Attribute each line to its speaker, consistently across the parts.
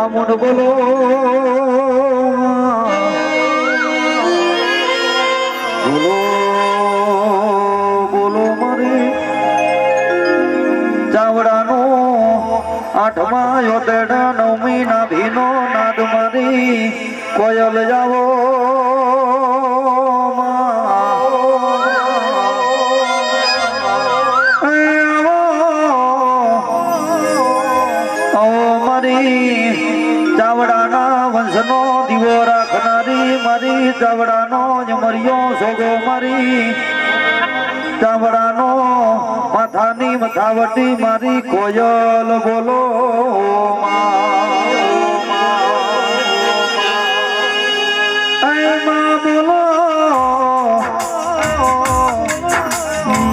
Speaker 1: ચામુંડ બોલો બોલો બોલો મારી ચાવડાનો આઠમા યોતેડા નવમી ના ભીનો નાદ મારી કોયલ જાવો ચાવડાના વંશનો દીવો રાખનારી મારી ચાવડાનો જમરિયો સોગો મારી ચાવડાનો માથાની મથાવટી મારી કોયલ બોલો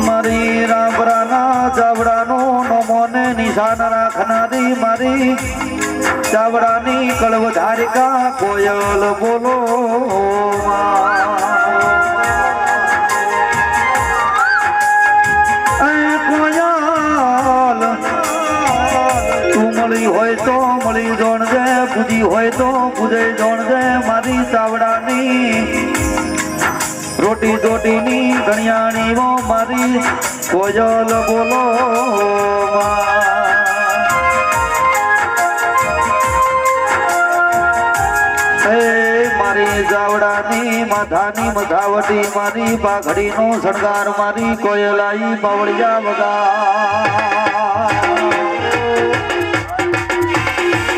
Speaker 1: મારી રામરાના ચાવડાનો નમોને નિશાન રાખનારી મારી ચાવડાની કળવ ધારિકા કોયલ બોલો કોયલ તું મળી હોય તો મળી જોણજે પૂજી હોય તો પૂજે જોણજે મારી ચાવડાની રોટી ચોટીની ગણિયાણી વો મારી કોયલ બોલો મારી ચાવડાની માથાની મધાવટી મારી પાઘડી નો શણગાર મારી કોયલાઈ બાવળિયા વગા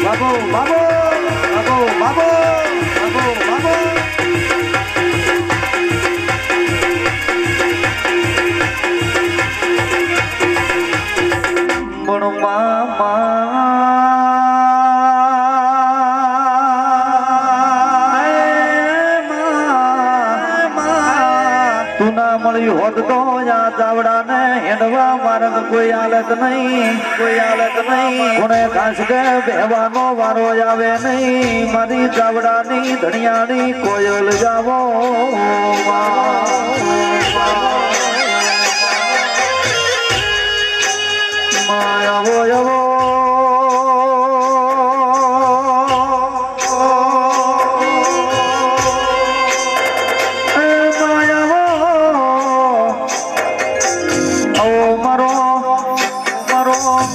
Speaker 1: બાબો બાબો બાબો બાબો બાબો બાબો મળી હોત તો ચાવડા ને હેડવા મારગ કોઈ હાલત નહીં કોને ખાસ કે બેવાનો વારો આવે નહીં મારી ચાવડાની ધણિયાની કોયલ જાવો માયાવો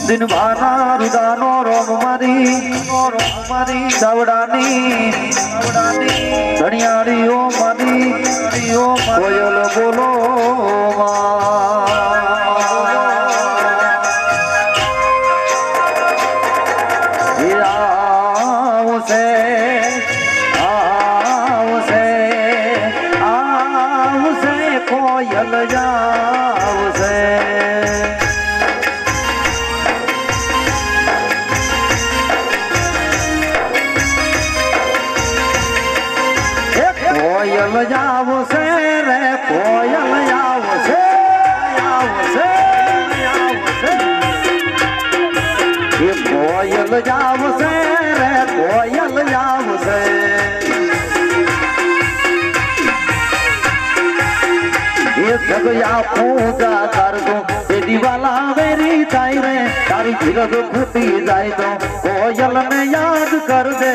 Speaker 1: દિન ભાના રુદાનો રોમ મારી ચાવડાની ધણિયાળીઓ મારી કોયલ બોલો આવશે કોયલ જાવશે કોયલ જાવશે રે કોયલ આવશે આવશે આવશે એ કોયલ જાવશે રે કોયલ આવશે એ જગયા પૂજા કરતો એ દિવાલા વેરી થાય રે તારી ધીરજ ખૂટી જાય તો કોયલ ને યાદ કર દે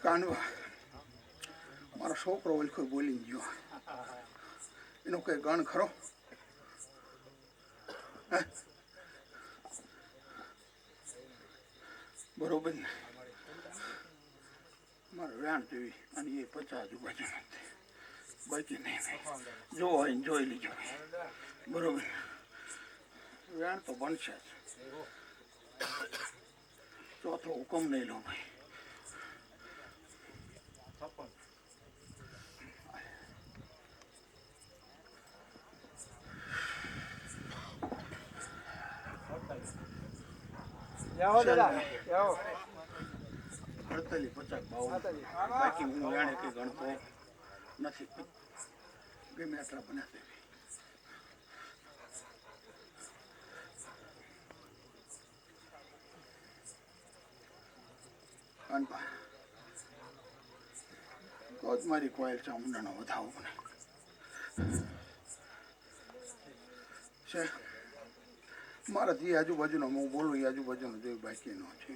Speaker 2: કાનવા મારો છોકરો ઓલખો બોલી ગયો એનો કઈ ગણ ખરો બરોબર ને મારે વેણ જેવી અને એ 50 આજુબાજુ બાકી નહીં જો હોય ને જોઈ લીજો બરોબર વેણ તો બનશે જ ચોથો હુકમ નહીં લો ભાઈ અડતાલીસ 50 બાકી હું જાણે કે ગણતો નથી ગમે એટલા બનાવી તો જ મારી કોયલ ચામુંડાનો વધાવો બને છે મારા જે આજુબાજુનો હું બોલું એ આજુબાજુનો જે બાકીનો છે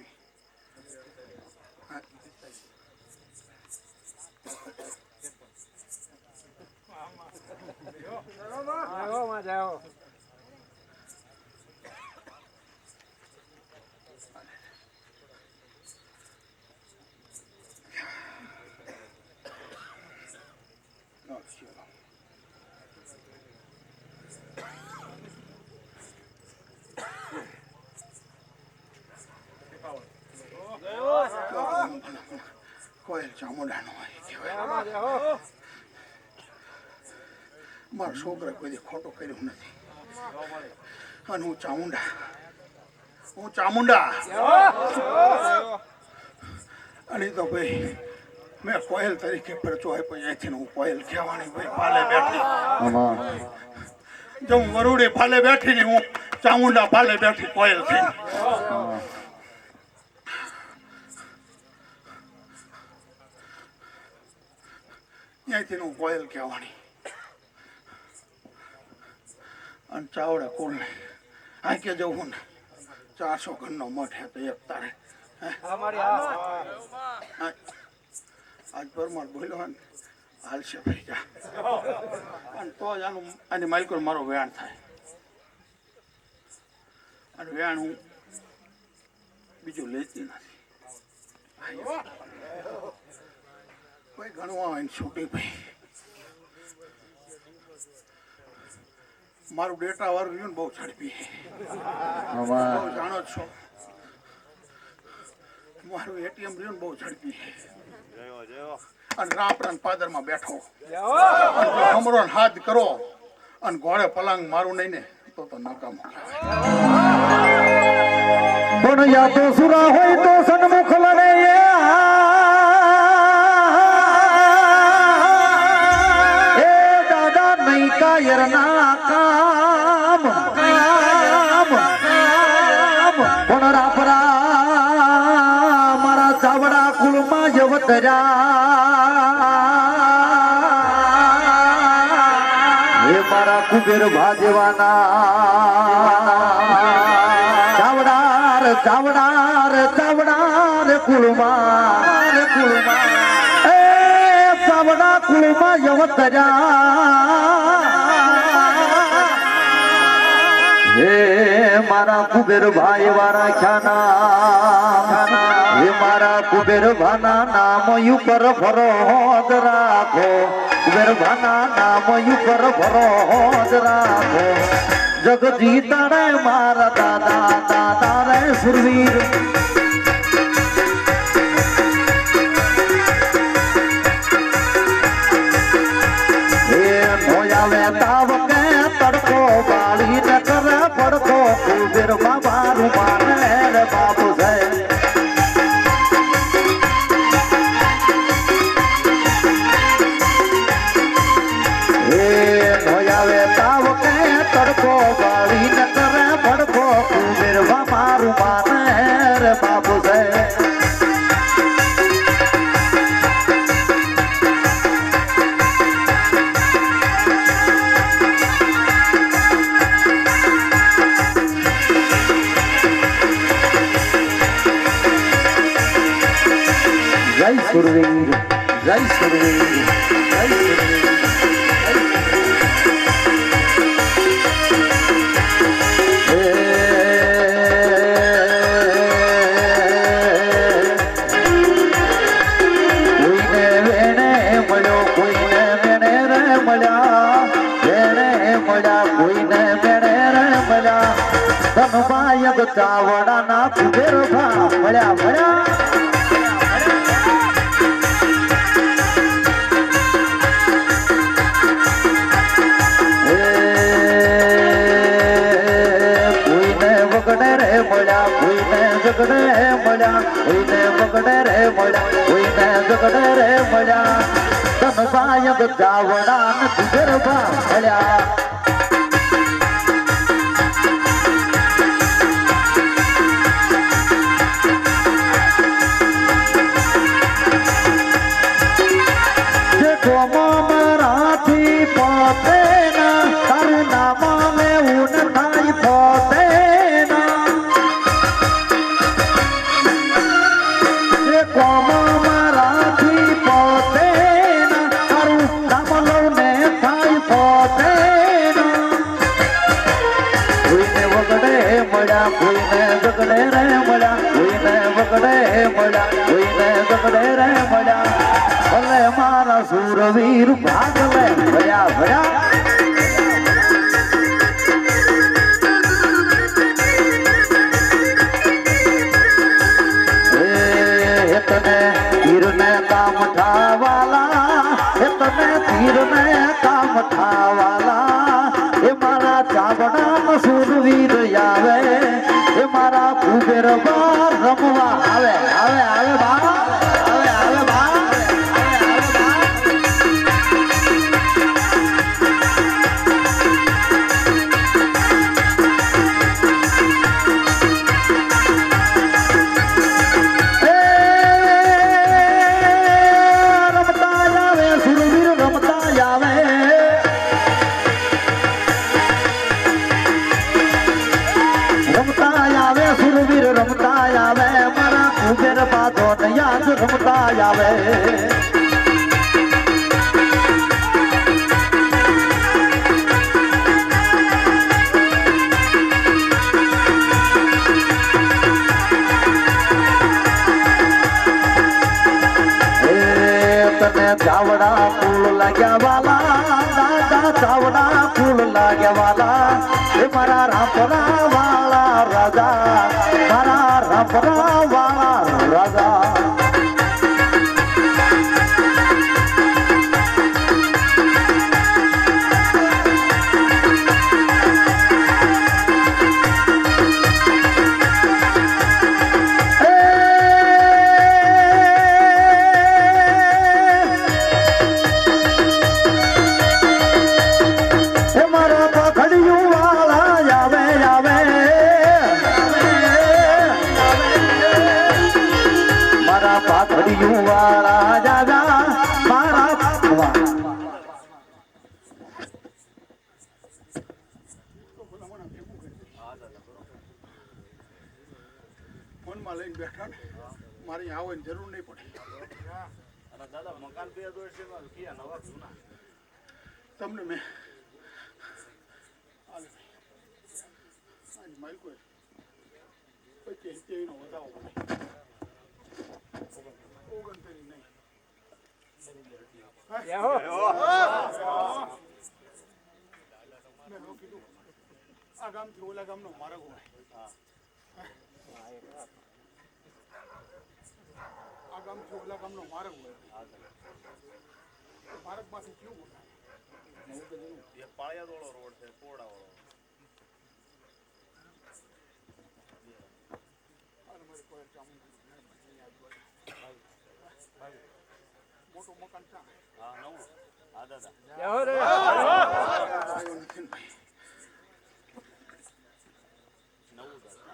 Speaker 2: કોયલ ચામુંડાનો કહેવાય મારા છોકરા કોઈ ખોટું કર્યું નથી અને હું ચામુંડા અને તો ભાઈ મેં કોયલ તરીકે પરચો આપ્યો અહીંથી હું કોયલ કહેવાની ભાઈ ફાલે બેઠી જો હું વરુડે ફાલે બેઠી ને હું ચામુંડા ફાલે બેઠી કોયલ થઈ અહીંથી હું કોયલ કહેવાની અને ચાવડા કુલ ને આ કે જવું ને 400 ઘરનો મઠ હે તો એક તારે આજ પરમાર બોલ્યો ને હાલશે ભાઈ જા અને તો જ આની માલિકો મારો વેણ થાય અને વેણ હું બીજું લેતી નથી કોઈ ગણવા હોય ને છૂટી ભાઈ મારું ડેટા વર્ગ રહ્યું ને બહુ ઝડપી બહુ જાણો જ છો મારું એટીએમ રહ્યું ને બહુ ઝડપી અને રાપડા પાદરમાં બેઠો હમરો હાથ કરો અને ઘોડે પલાંગ મારું નહીં ને તો નકામો
Speaker 1: પણ યા તો સુરા હોય તો સન્મુખ લડે કાયરના કામ પણ રાપરા મારા ચાવડા કુળમાં જવતર્યા હે મારા કુબેર ભાજવાના ચાવડાર કુળમાં એ ચાવડા કુળમાં જવતર્યા હે મારા કુબેર ભાઈ વાળા ખ્યાના હે મારા કુબેર ભાના નામ ઉપર ભરો હોદ રાખો કુબેર ભાના નામ ઉપર ભરો હોદ રાખો જગજીતા રે મારા દાદા રે સુરવીર હે નોયાવે તાવ કે તડકો બાળી ને કરે પડતો કુબેર બાબારું માને રે બાપુ છે હે નોયાવે તાવ કે તડકો બાળી ને કરે પડતો કુબેર બાબારું માને રે બાપુ છે જય સુરવીર જય સુરવીર જય સુરવીર કોઈને વેણે મળ્યો કોઈને વેણે રે મળ્યા વેણે મળ્યા કોઈને વેણે રે મળ્યા ધનબાયક ચાવડાના કુબેર ભા મળ્યા જગડે મળ્યા કોઈને બગડે રે મળ્યા કોઈને જગડે રે મળ્યા ધનબાયક ચાવડા ને કુબેર ભા મળ્યા મરાઠી પોતે ના તારું નામ લેવું ચાવડા સુરવીર આવે એ મારા કુબેર બાર રમવા આવે આવે આવે બા આવે આવે બા રમતા આવે મારા કુબેર બાધો યાદ રમતા આવે તને ચાવડા ફૂલ લાગ્યા વાલા દાદા ચાવડા ફૂલ લાગ્યા વાલા એ મારા રાપરા વાળા રાજા મારા રાપરા વાળા રાજા
Speaker 2: ફોનમાં લઈને બેઠા ને મારી આવવાની જરૂર નહીં પડે
Speaker 3: દાદા મકાન બે નવા જૂના
Speaker 2: તમને મેં માલિકો 25 નો વધાવો પડે 29 નહીં મેં નો કીધું આ ગામથી ઓલા ગામનો માર્ગ હોય આ ગામથી ઓલા ગામનો માર્ગ હોય માર્ગમાંથી કેવું
Speaker 3: એ પાળિયાદોળો રોડ છે પોડા વાળો
Speaker 2: મોટું મકાન છે
Speaker 3: હા નવું હા દાદા નવું દાદા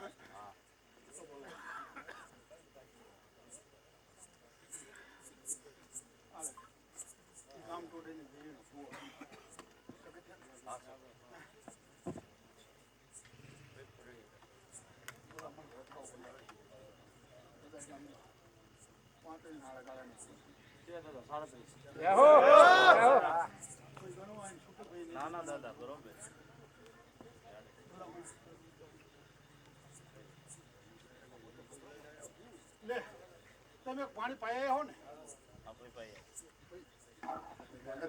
Speaker 3: હા
Speaker 2: ગામ તોડીને
Speaker 3: ના ના દાદા બરોબર
Speaker 2: લે તમે પાણી પાયા હો ને
Speaker 3: આપણે ભાઈ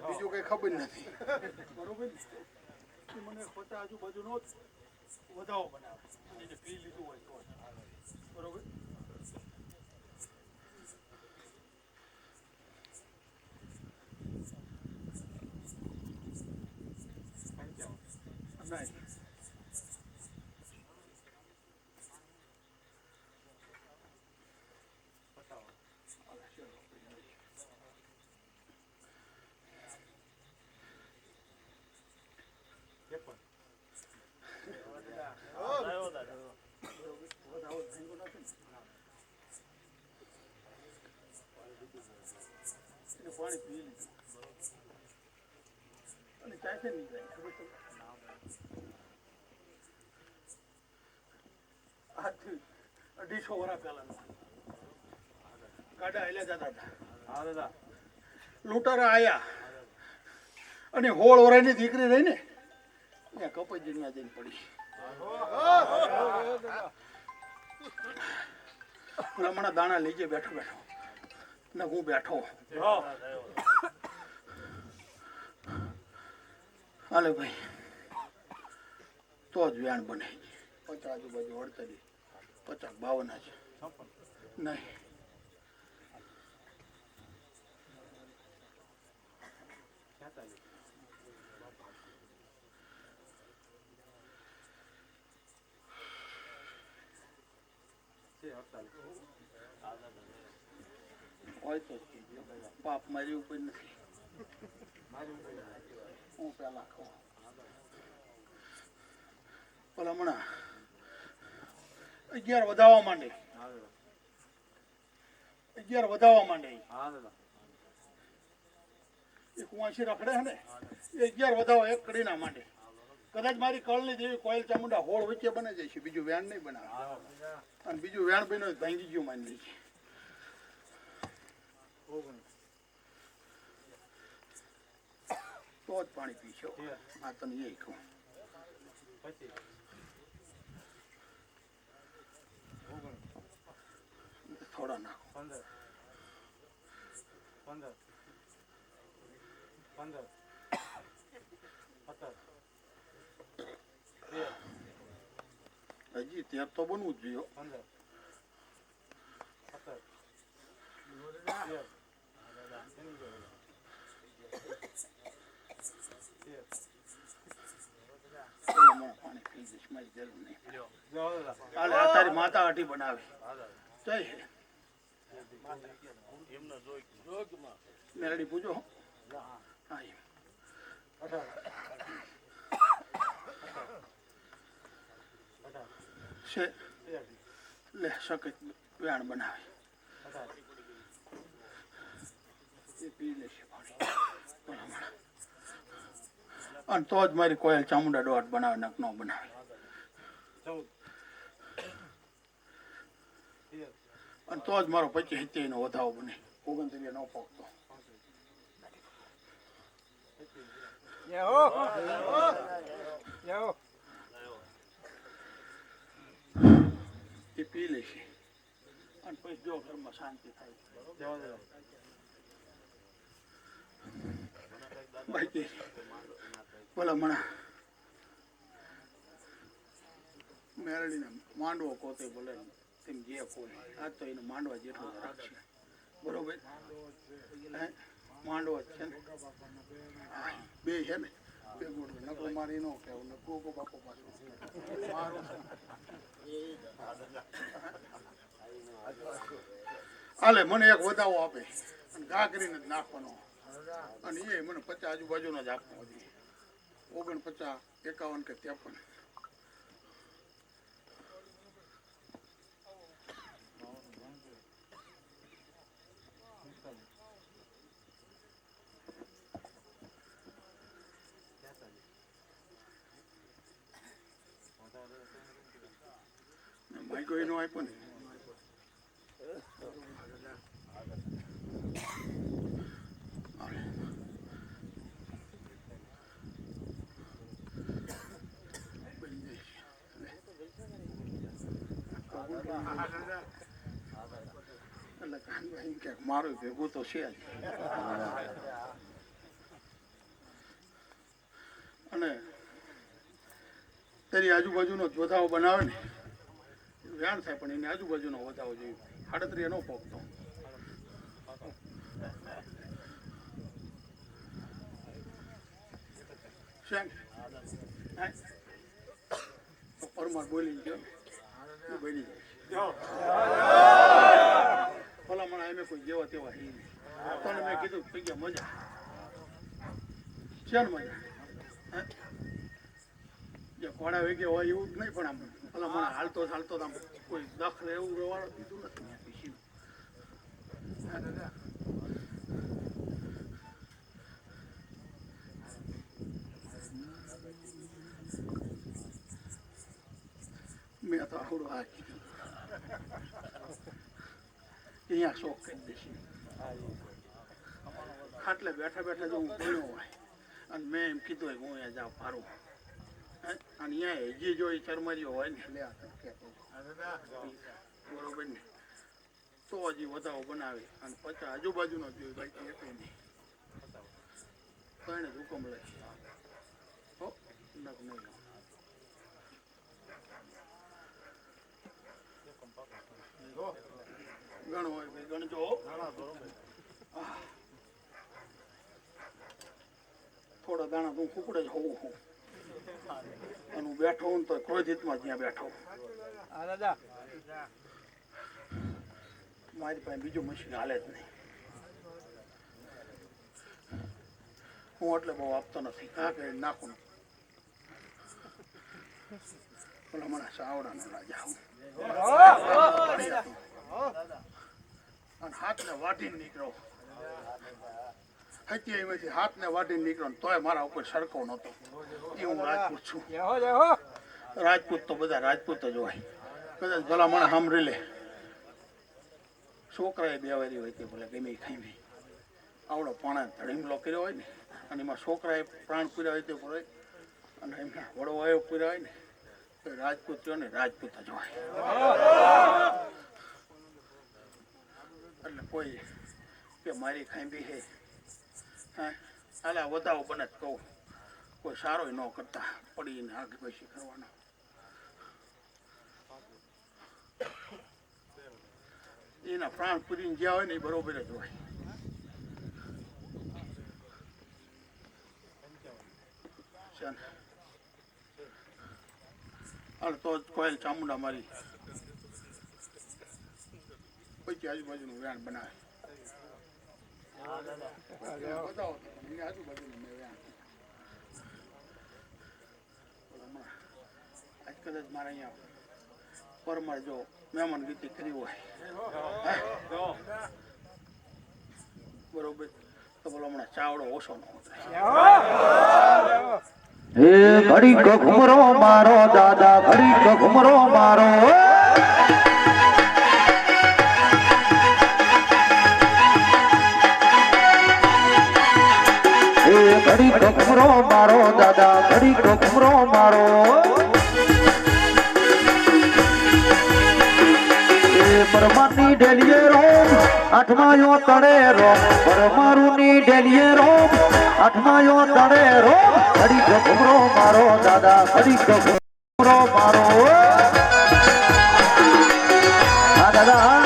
Speaker 2: બીજું કઈ ખબર નથી બરોબર ને મને 50 આજુબાજુનો વધાવો બનાવે એને પી લીધું હોય તો બરોબર નહીં પાણી પી લીધું અને ક્યાંથી નહીં જાય ખબર તમને આજથી 250 વર્ષ પહેલાનો ગાડા હાલ્યા જતા હતા
Speaker 3: હા દાદા
Speaker 2: લૂંટારા આયા અને 16 વર્ષની દીકરી રહી ને ત્યાં કપાઈ જઈને જઈને પડી હમણાં દાણા લઈ જાય બેઠો બેઠો ને હું બેઠો હાલે ભાઈ તો જ વ્યાણ બને 50 આજુબાજુ 48 50 52 છે નહીં હોય તો જ કહેજો. પાપ મારી ઉપર નથી. હું પેલા કહું પેલા હમણાં 11 વધાવવા માંડે 11 વધાવવા માંડે એ કુંવાસી રખડે છે ને એ 11 વધાવવા એક કડી ના માંડે. કદાચ મારી કળની જેવી કોયલ ચામુંડા હોળ વચ્ચે બને જાય છે, બીજું વેણ નહીં બનાવે. અને બીજું વેણ બન્યું ભાંગી ગયું માની લઈએ. તો જ પાણી પીશો. આ તને એ કહું. થોડા નાખો.
Speaker 3: 15
Speaker 2: હજી ત્યાં તો બનવું જ જોઈએ. 15 પાણી પી જઈશ, મારી જરૂર નહીં. હાલે આ તારી માતા હાટી બનાવે જય હે. મેરડી પૂજો. હા એમ. છે લે શકે વેણ બનાવે એ પી લેશે પાણી. અને તો જ મારી કોયલ ચામુંડા દોઢ બનાવે, નક ન બનાવે. અને તો જ મારો 25 નો વધાવો બને. 29 નો પકતો. એ પી લેશે અને પછી જો ઘરમાં શાંતિ થાય. બાકી બોલા મણા મેરડીને માંડવો કોતે બોલે તેમ જે કોઈ આ તો એને માંડવા જેટલું રાખશે. બરોબર માંડવો જ છે ને બે છે ને બે ગોળ નકરો મારી નો કેવું ને ગોગો બાપો પાછું મારું હાલે. મને એક વધાવો આપે અને ઘા કરીને જ નાખવાનો અને એ મને 50 આજુબાજુનો જ આપવો જોઈએ. 49, 51 કે 53. માઇકો એનો આપ્યો ને એટલે મારું ભેગું તો છે જ. અને તેની આજુબાજુનો જ વધાવો બનાવે ને વ્યાણ થાય, પણ એની આજુબાજુનો વધાવો જોઈએ. 38 નો પોકતો પરમાર બોલી ગયો બની જાય. ભલામણ એમ કોઈ જેવા તેવા તને મેં કીધું પૈયા મજા છે ને મજા. જે ઘોડા વેગે હોય એવું જ નહીં, પણ આમ ભલામણ હાલતો ચાલતો આમ કોઈ દખલે એવું રવાડો દીધું નથી. મેં તો આવડું આ કીધું અહીંયા શોખ કરી દઈશ. ખાટલે બેઠા બેઠા જો હું ભણ્યો હોય અને મેં એમ કીધું હોય હું અહીંયા જાઉં ફારું અને અહીંયા હજી જો એ ચરમરીઓ હોય ને લે બરોબર ને તો હજી વધાવો બનાવે અને 50 આજુબાજુનો જોઈએ બાકી એક નહીં. તો એને જ હુકમ લે હો નક નહીં. ગણ હોય ભાઈ ગણજો. થોડા દાણા તો કુકડે જ હોવું હું અને હું બેઠો હું તો ક્રોધિતમાં જ્યાં બેઠો. મારી પાસે બીજું મશીન હાલે જ નહીં. હું એટલે બહુ આપતો નથી. હા કે નાખું પેલા મને સાવડાનો ના જાઉં અને હાથને વાટીને નીકળો. હત્યામાંથી હાથને વાટીને નીકળો તોય મારા ઉપર સરકો નહોતો. એ હું રાજપૂત છું. રાજપૂત તો બધા રાજપૂત જ હોય. કદાચ ભલા મને સાંભળી લે. છોકરાએ બેવારી હોય તે ભલે ગમે ખાઈ આવડો પાણા ધડીમલો કર્યો હોય ને અને એમાં છોકરાએ પ્રાણ પૂર્યા હોય તે ભલે અને એમના વડવાયો પૂર્યા હોય ને તો રાજપૂત થયો ને રાજપૂત જ હોય. એટલે કોઈ કે મારી ખાંભી હે હા આલા વધાવો બને જ કહું કોઈ સારો ન કરતા પડીને આગ પછી કરવાનો. એના પ્રાણ પૂરીને જ્યાં હોય ને એ બરોબર જ હોય. તો કોયલ ચામુંડા મારી પછી આજુબાજુનું વ્યાણ બનાવે. બતાવો આજુબાજુનું મેં વ્યાણ આજ કદાચ મારે અહીંયા પરમાર જો મહેમાન ગીતી કરી હોય બરોબર તો બોલો હમણાં ચાવડો ઓછો ન
Speaker 1: હે ઘડીક ઘુમરો મારો દાદા ઘડીક ઘુમરો મારો હે ઘડીક ઘુમરો મારો દાદા ઘડીક ઘુમરો મારો પરમાની ડેલીએ રોમ આઠમાયો તળે રોમ પરમારુની ડેલીએ રોમ આઠમાયો તળે રોમ ઘડીક ઘુમરો મારો દાદા ઘડીક ઘુમરો મારો હા દાદા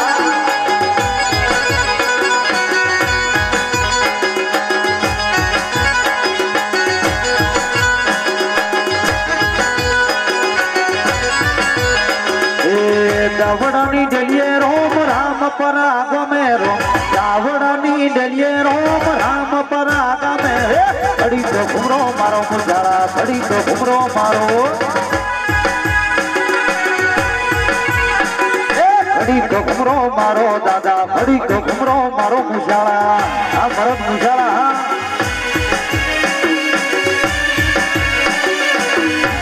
Speaker 1: દાવડાની ડેલીએ રોમ રામ પરાગમે રોમ દાવડાની ડેલીએ રોમ રામ પરાગમે ઘડીક ઘુમરો મારો મુજાળા ઘડીક ઘુમરો મારો ઘડીક ઘુમરો મારો દાદા ઘડીક ઘુમરો મારો મુજાળા આ ભરત મુજાળા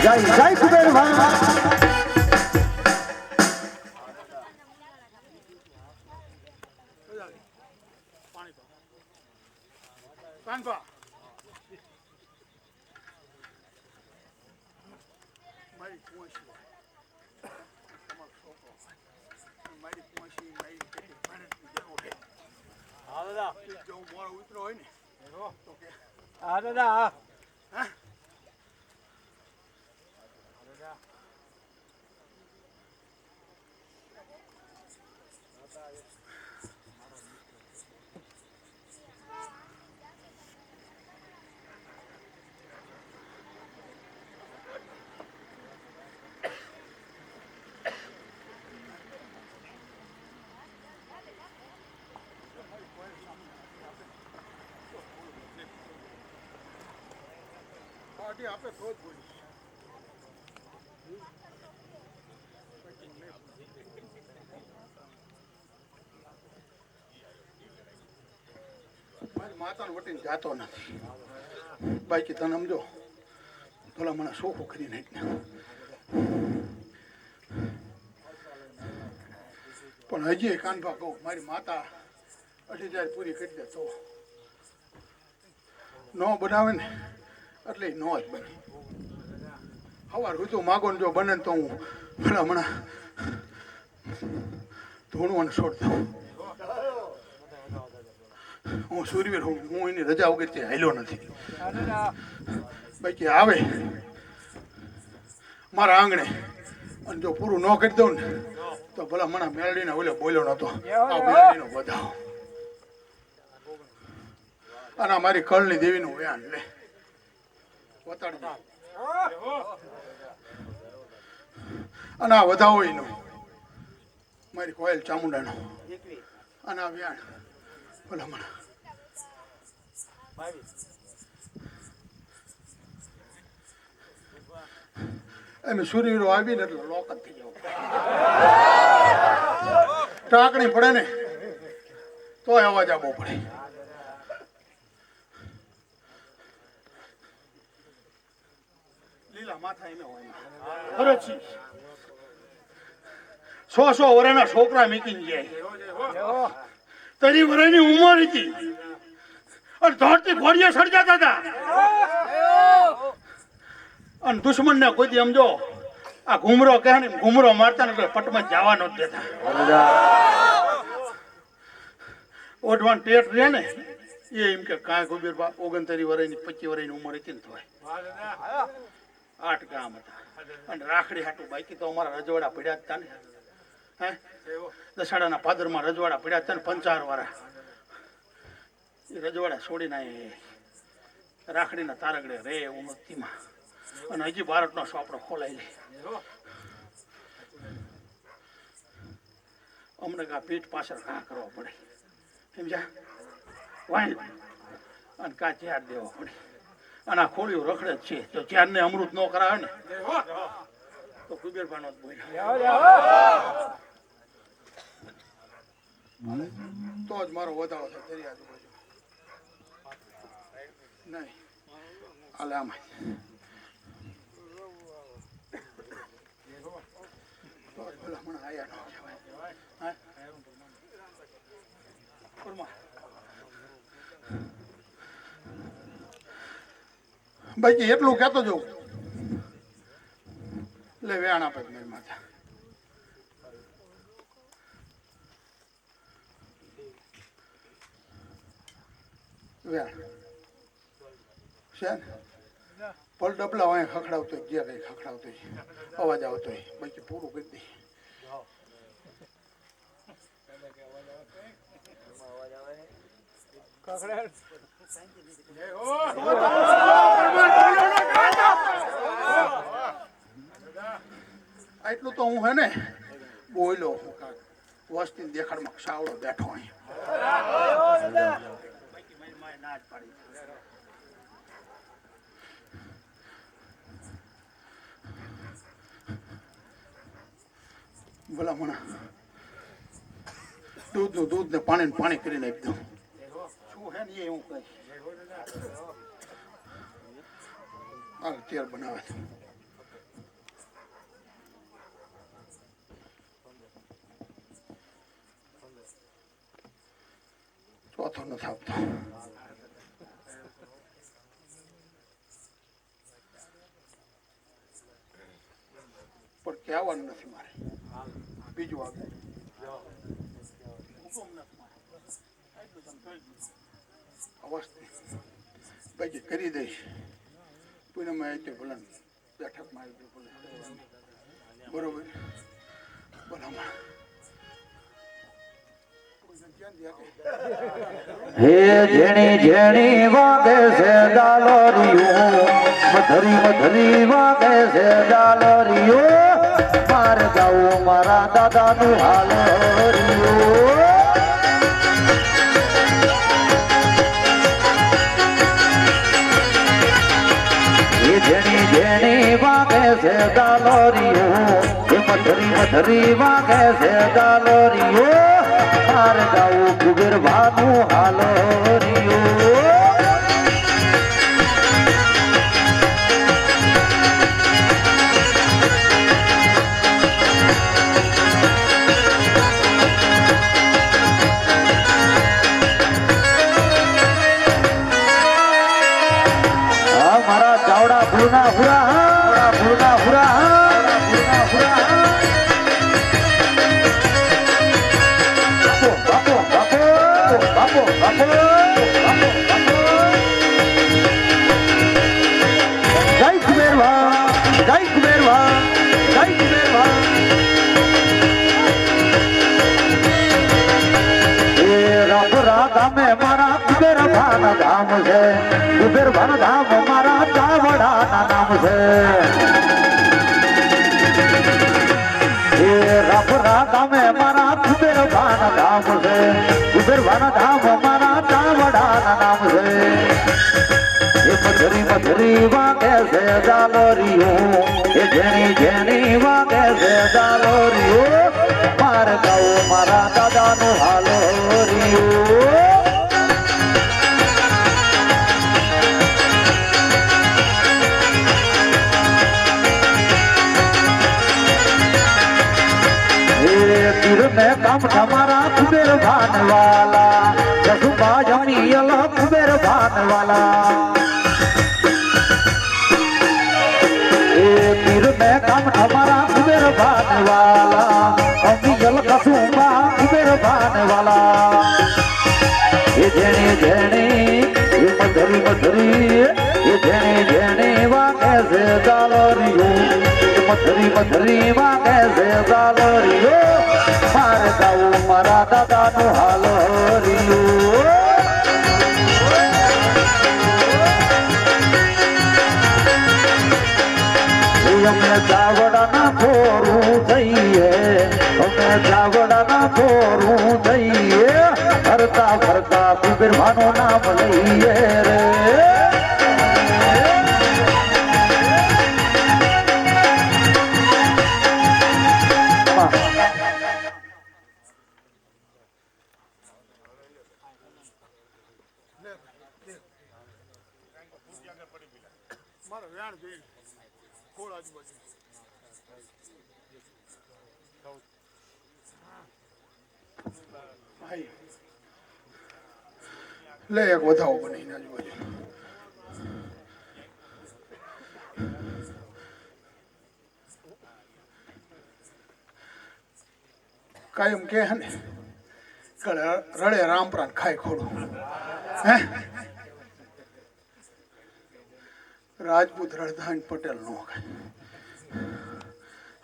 Speaker 1: જય જય કુબેર ભા
Speaker 2: કાનપા મારી કુંવસી તમારો છોકરો મારી કુંવસી મારી કેટલી મહેનતની જરૂર છે. હા દાદા જો મોડો ઉતરો હોય ને તો કે હા દાદા હા આપણે તો જ બોલીએ. મારી માતાને વટીને જાતો નથી બાકી તને સમજો ભલા મને સોખું કરી નાખી પણ હજી કાનભા કહું મારી માતા 80,000 પૂરી કરી દે તો ન બનાવે ને એટલે ન જ બને. સવાર ઋતુ માગો ને જો બને તો હું ભલા હમણાં ધોણવાનું છોડ દઉં. હું સૂર્યવીર હું એની રજા વગર ત્યાં હાલ્યો નથી. બાકી આવે મારા આંગણે અને જો પૂરું ન કરી દઉં ને તો ભલા મને મેળડીને ઓલે બોલ્યો નતો આ મેળડીનો વધાવો અને મારી કળની દેવીનું વ્યાન લે વતાડી દે. અને આ વધાવો એનો મારી કોયલ ચામુંડાનો અને આ વ્યાણ ભલામણ એમ સૂર્યરો આવીને એટલે લોક જ થઈ જાવ ટાંકણી પડે ને તો અવાજ આવવો પડે લીલા માથા એમ હોય ફરજ સો વર્ષના છોકરા મીકીને જાય તરી વર્ષની ઉંમર હતી અને ધોળતી ઘોડીએ સર્જાતા હતા અને દુશ્મન ને કોઈ દી સમજો આ ઘુમરો કહે ને ઘુમરો મારતા ને પટમાં જવા ન દેતા ઓઢવાન ટેટ રહે ને એ એમ કે કાંઈ ગોબીર 29 વર્ષની 25 વર્ષની ઉંમર હતી ને થોય 8 ગામ હતા અને રાખડી હાટું બાકી તો અમારા રજવાડા પડ્યા જ હતા ને હે દસાડાના પાદરમાં રજવાડા પડ્યા હતા ને 55 વાળા એ રજવાડા છોડીને રાખડીના તારગડે રે ઉમતીમાં અને હજી ભારતનો સોપડો ખોલાઈ લે અમને કા પીઠ પાછળ ઘા કરવો પડે સમજ્યા વાઈ અને કા ઝાડ દેવો પડે અને આ ખોળીઓ રખડે જ છે જો ઝાડને અમૃત ન કરાવે ને તો કુબેરભાનો જ બોલ્યા તો જ મારો વધારો છે તેરી આજુબાજુ નહીં હાલે આમાં બાકી એટલું કહેતો જવું લે વેણ આપે મારી માથા વેણ છે ને પલ ડબલા હોય ખખડાવતો જે કઈ ખખડાવતો અવાજ આવતો હોય બાકી પૂરું કરી દે એટલું તો હું હે ને બોયલો વસ્તી દેખાડમાં સાવડો બેઠો અહીંયા ભલામણા દૂધ ને પાણી કરીને એકદમ શું હે ને એ હું કહીશ તેલ બનાવે છે ચોથો નથી આપતો પણ કહેવાનું નથી મારે બીજું આગળ અવસ્થા બાકી કરી દઈશ પૂનમ આવી ભલે બેઠકમાં આવી ભલે બરોબર ભલામણ
Speaker 1: હે જેણી જેણી વાગે છે ડાલોરિયો મધરી મધરી વાગે છે ડાલોરિયો માર જાઉં મારા દાદાનું હાલોરિયો જેણી જેણી વાગે છે ડાલોરિયો એ મધરી મધરી વાગે છે ડાલોરિયો માર જાઉં કુબેર ભાનું હાલોરિયો ભૂના હુરા ભૂના હુરા ભૂના હુરા બાપો બાપો બાપો બાપો જય કુબેરવા જય કુબેરવા જય કુબેરવા એ રાપરા ગામે મારા કુબેરભાન ધામ છે કુબેરભાન ધામ મારા ચાવડાના નામ છે એ રાપરા ગામે મારા કુબેરભાન ધામ છે મીર ને કામ તમારા કુબેર ભાનવાલા જસુબા જમણી અલા કુબેર ભાનવાલા એ મીર ને કામ તમારા કુબેર ભાનવાલા અમિયલ કસુબા કુબેર ભાનવાલા એ જેણે જેણે એ મધરી મધરી એ જેણે જેણે વાગે છે દાલરીઓ મધરી મધરી વાગે છે દાલરીઓ મારે ગાવું મારા દાદાનું હાલ હરિયો અમે ચાવડાના થોરું થઈએ અમે ચાવડાના થોરું થઈએ ફરતા ફરતા કુબેર ભાનું નામ લઈએ રે
Speaker 2: મારે વેણ જોઈ ખોળ આજુબાજુ ભાઈ લે એક વધાવો બનાવીને આજુબાજુ કાયમ કે હે ને રડે રામપ્રાણ ખાય ખોડું હે રાજપૂત રણધાન પટેલ નો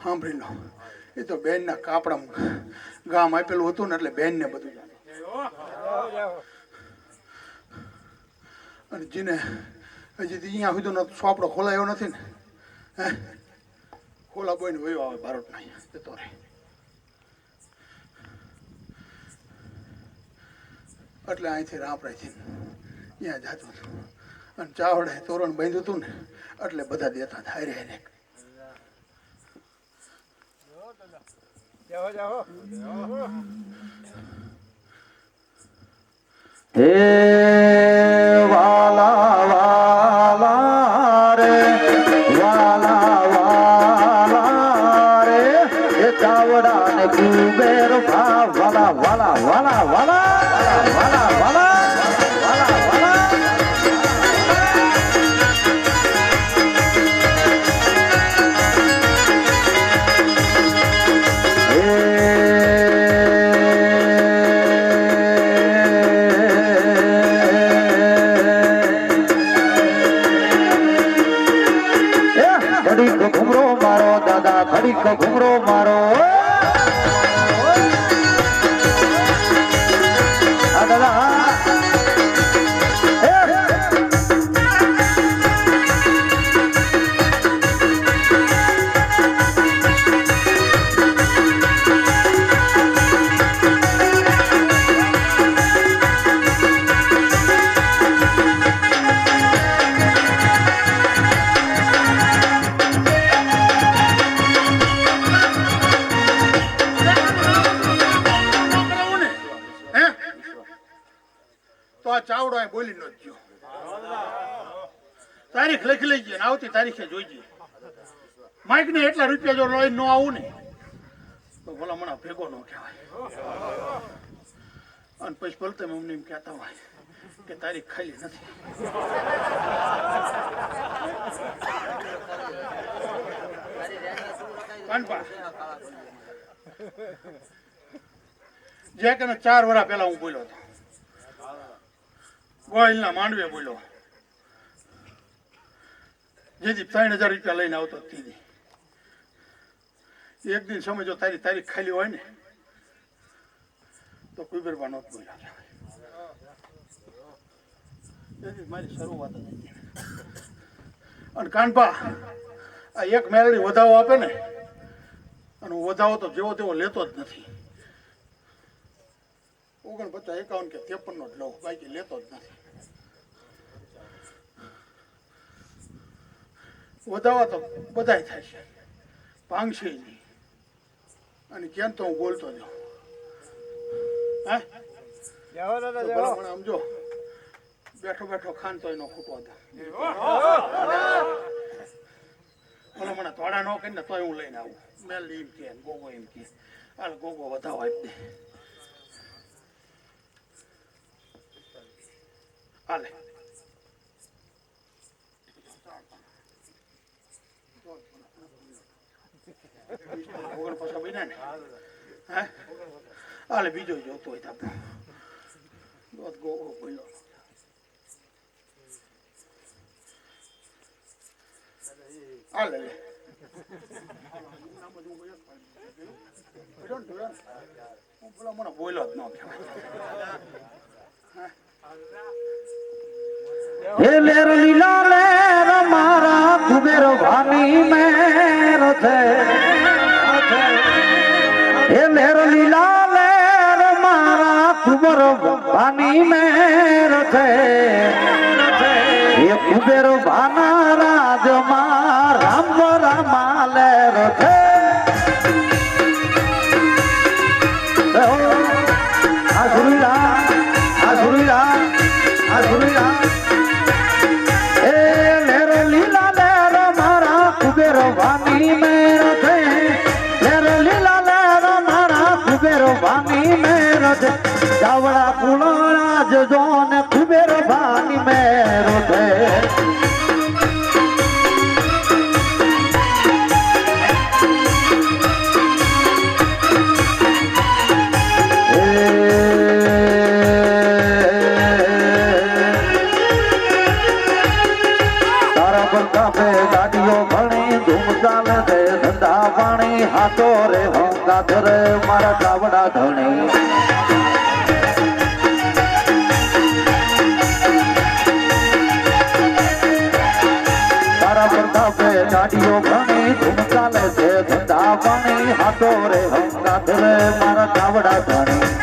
Speaker 2: સાંભળી લો એ તો બેન ના કાપડા ગામ આપેલું હતું ને એટલે બેન ને બધું અને જીને હજી અહીંયા સુધી સોપડો ખોલાયો નથી ને હે ખોલા બોઈને વયો આવે ભારતમાં અહીંયા જતો રહે એટલે અહીંથી રાપરાથી ત્યાં જતું હતું અને ચાવડે તોરણ બાંધ્યું હતું ને એટલે બધા દેતા થાય રે
Speaker 1: હે વાલા વાલા રે વાલા વાલા રે એ ચાવડા ને કુબેર ભા વાલા વાલા વાલા વાલા વાલા વાલા ઘુમરો મારો દાદા ઘડીક ઘુમરો મારો દાદા
Speaker 2: તો આ ચાવડો અહીં બોલી નો ગયો તારીખ લખી લઈ ગઈ આવતી તારીખે જોઈજે માઇક ને એટલા રૂપિયા જો લઈને ન આવું ને તો ભલા મને ભેગો ન કહેવાય અને પછી ભલતે મમ્મી એમ કહેતા હોય કે તારીખ ખાલી નથી જે કે 4 વર્ષ પહેલા હું બોલ્યો હતો ગોયલ ના માંડવે બોલ્યો જેથી 3000 રૂપિયા લઈને આવતો તીધી એક દિન સમજો તારી તારીખ ખાલી હોય ને તો કુબેરબા નહોત બોલ્યા મારી શરૂઆત જ હતી અને કાનપા આ એક મેળડી વધાવો આપે ને અને હું વધાવો તો જેવો તેવો લેતો જ નથી 49, 51 કે 53 નો જ લઉં બાકી લેતો જ નથી વધાવા તો બધાય થાય છે ભાંગશે નહીં અને કેમ તો હું બોલતો જાઉં હે સમજો બેઠો બેઠો ખાન તો એનો ખૂટો હતો મને થોડા નો કરીને તોય હું લઈને આવું મેલ એમ કે ગોગો એમ કે હાલ ગોગો વધાવો આપી દે હાલે ઓગણ પાછા બન્યા ને હે હાલે બીજો જોતો હોય તો દોત ગોગો બોલ્યો હાલે લે હું પેલા મને બોલ્યો જ ન
Speaker 1: હે લેર લીલા લેર મારા કુબેર ભાની મેર છે હે લેર લીલા લેર મારા કુબેર ભાની મેર છે હે કુબેર ભાના રાજમાં રામ રામા લેર છે ચાવડા કુલાળા જજો ને કુબેર ભાની મેરો છે તારા બંધા ગાડીઓ ઘણી ધૂમ ચાલે છે ધંધા પાણી હાથો રે હોંગા ધરે મારા ચાવડા ધણી ગાડીઓ ઘણી ધૂમ ચાલે છે ધંધા પાણી હાથો રે હંગાથ રે મારા ચાવડા ધણી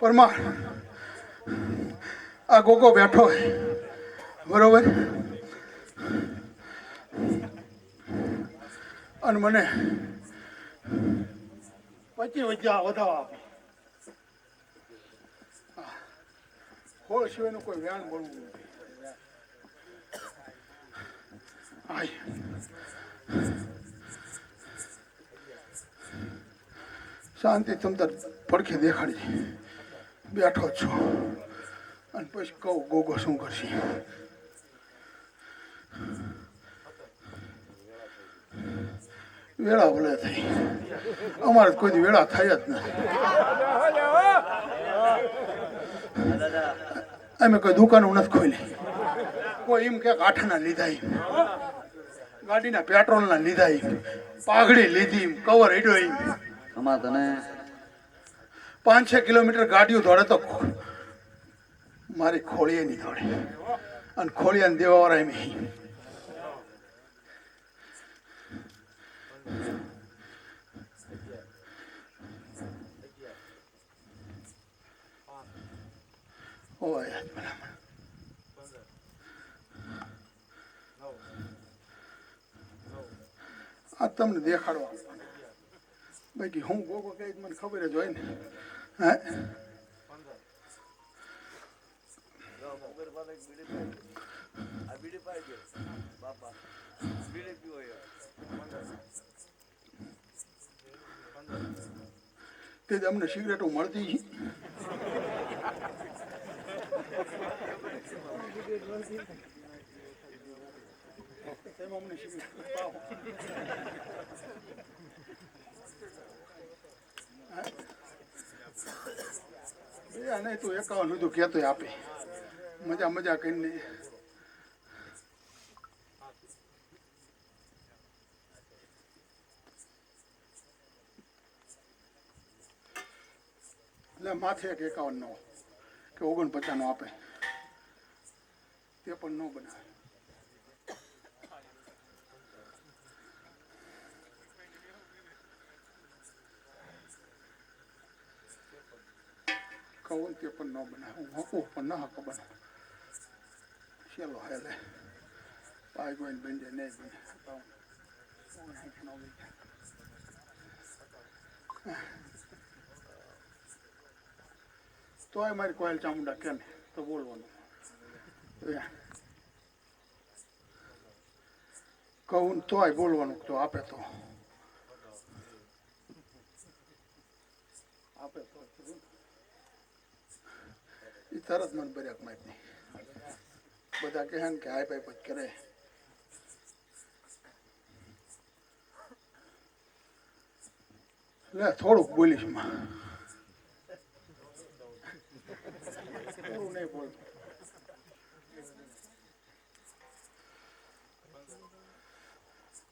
Speaker 2: પરમાર આ ગોગો બેઠો હોય બરોબર અને મને 25 વધાવા આપે હોળ સિવાયનું કોઈ વ્યાણ બોલવું નથી શાંતિ તમતર પડખે દેખાડી બેઠો છો અને પછી કહું ગોગો શું કરશે વેળા ભલે થઈ અમારે કોઈ વેળા થાય જ નથી અમે કોઈ દુકાનો નથી ખોલી કોઈ એમ કે કાંઠાના લીધા એમ ગાડીના પેટ્રોલના લીધા એમ પાઘડી લીધી એમ કવર હેડ્યો એમ
Speaker 1: આમાં તને
Speaker 2: 5-6 કિલોમીટર ગાડીઓ દોડે તો મારી ખોળીએ નહીં દોડે અને ખોળિયાને દેવાવાળા એમ આ તમને દેખાડવા બાકી હું ગોગો કઈ મને ખબર જ હોય ને હે તે અમને સિગરેટો મળતી અમને સિગરેટ નહીં તું 51 લીધું કહેતો આપે મજા મજા કરીને એટલે માથે એક 51 નો કે 49 નો આપે તે પણ ન બનાવે કહું તે પણ ન બનાવું હકું પણ ન હકો બનાવું ચલો હેલે ભાઈ કોઈ બન જાય નહીં બને તોય મારી કોયલ ચામુંડા કેમ તો બોલવાનું કહું તોય બોલવાનું તો આપે તો આપે તો એ તરત મને બર્યાક માહિત નહીં બધા કહે ને કે હાય પાઈ જ કરે લે થોડુંક બોલીશ માં થોડું નહીં બોલતું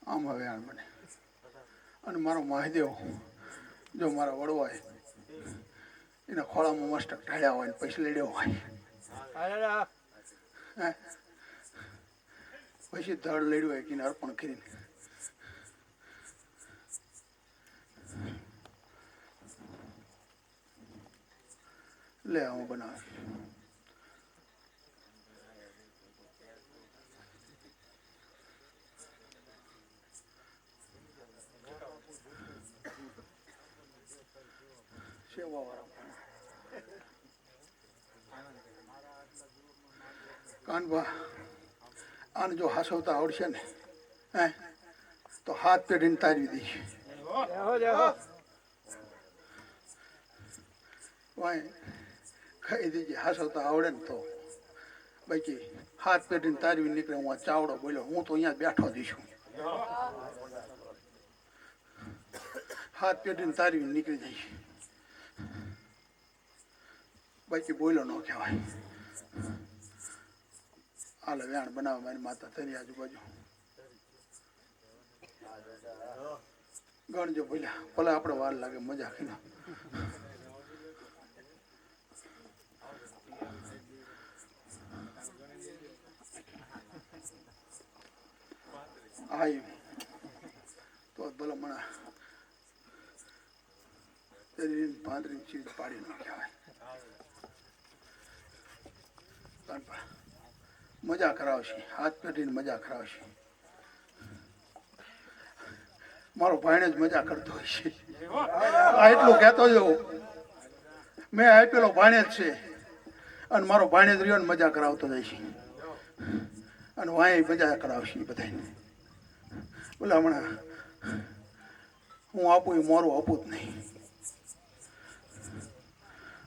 Speaker 2: આમ હવે આમ મને અને મારો મહાદેવ જો મારા વડવાય એના ખોળામાં મસ્તક ઢાળ્યા હોય ને પૈસા લેડ્યો હોય પછી ધડ લેડ્યું હોય કે અર્પણ કરીને લે હું બનાવે કાનભા આને જો હાસવતા આવડશે ને હે તો હાથ પેઢીને તારવી દઈશ ખાઈ દીજે હાસવતા આવડે ને તો બાકી હાથ પેઢીને તારવી નીકળે હું આ ચાવડો બોલ્યો હું તો અહીંયા બેઠો દઈશું હાથ પેઢીને તારવી નીકળી જઈશ બાકી બોલ્યો ન કહેવાય હાલે વેણ બનાવે મારી માતા તેની આજુબાજુ ગણજો બોલ્યા ભલે આપણે વાર લાગે મજા ખીના આવ્યું તો ભલે મને તેની 35 ચીજ પાડી ન કહેવાય મજા કરાવશે હાથ પેટીને મજા કરાવશે મારો ભાઈને જ મજા કરતો હોય છે આ એટલું કહેતો જ મેં આપેલો ભાણે જ છે અને મારો ભાણે જ રહ્યો ને મજા કરાવતો જાય છે અને વાંય મજા કરાવશે બધાને બોલે હમણાં હું આપું એ મારું આપું જ નહીં